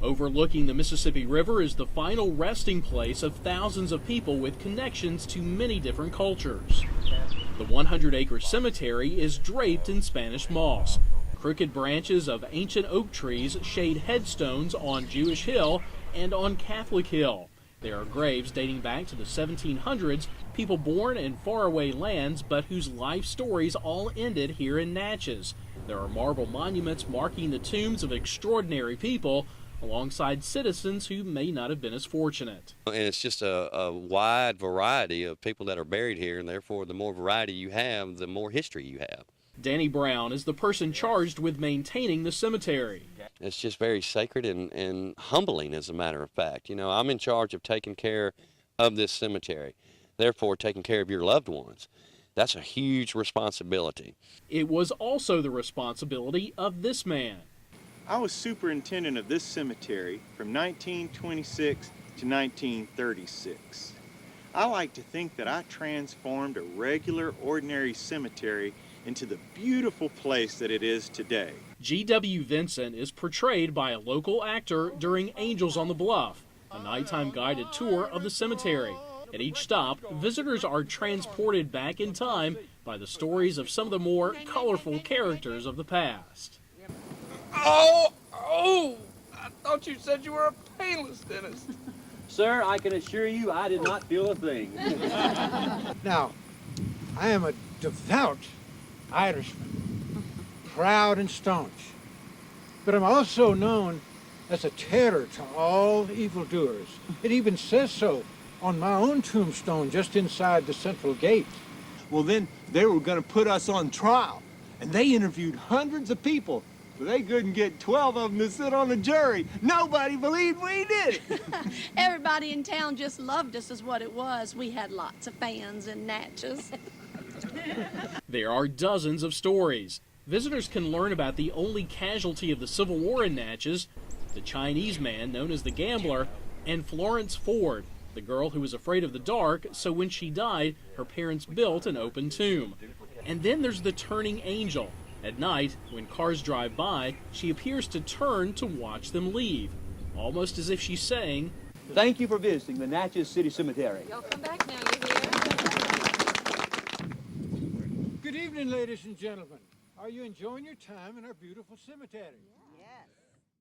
Overlooking the Mississippi River is the final resting place of thousands of people with connections to many different cultures. The 100-acre cemetery is draped in Spanish moss. Crooked branches of ancient oak trees shade headstones on Jewish Hill and on Catholic Hill. There are graves dating back to the 1700s, people born in faraway lands but whose life stories all ended here in Natchez. There are marble monuments marking the tombs of extraordinary people, alongside citizens who may not have been as fortunate. And it's just a wide variety of people that are buried here, and therefore the more variety you have, the more history you have. Danny Brown is the person charged with maintaining the cemetery. It's just very sacred and humbling, as a matter of fact. You know, I'm in charge of taking care of this cemetery, therefore taking care of your loved ones. That's a huge responsibility. It was also the responsibility of this man. I was superintendent of this cemetery from 1926 to 1936. I like to think that I transformed a regular, ordinary cemetery into the beautiful place that it is today. G.W. Vincent is portrayed by a local actor during Angels on the Bluff, a nighttime guided tour of the cemetery. At each stop, visitors are transported back in time by the stories of some of the more colorful characters of the past. Oh! I thought you said you were a painless dentist. Sir, I can assure you I did not feel a thing. Now, I am a devout Irishman, proud and staunch, but I'm also known as a terror to all evildoers. It even says so on my own tombstone just inside the central gate. Well, then they were going to put us on trial, and they interviewed hundreds of people. But they couldn't get 12 of them to sit on the jury. Nobody believed we did it. Everybody in town just loved us is what it was. We had lots of fans in Natchez. There are dozens of stories. Visitors can learn about the only casualty of the Civil War in Natchez, the Chinese man known as the Gambler, and Florence Ford, the girl who was afraid of the dark, so when she died, her parents built an open tomb. And then there's the turning angel. At night, when cars drive by, she appears to turn to watch them leave, almost as if she's saying, Thank you for visiting the Natchez City Cemetery. Y'all come back now, you're here. Good evening, ladies and gentlemen. Are you enjoying your time in our beautiful cemetery?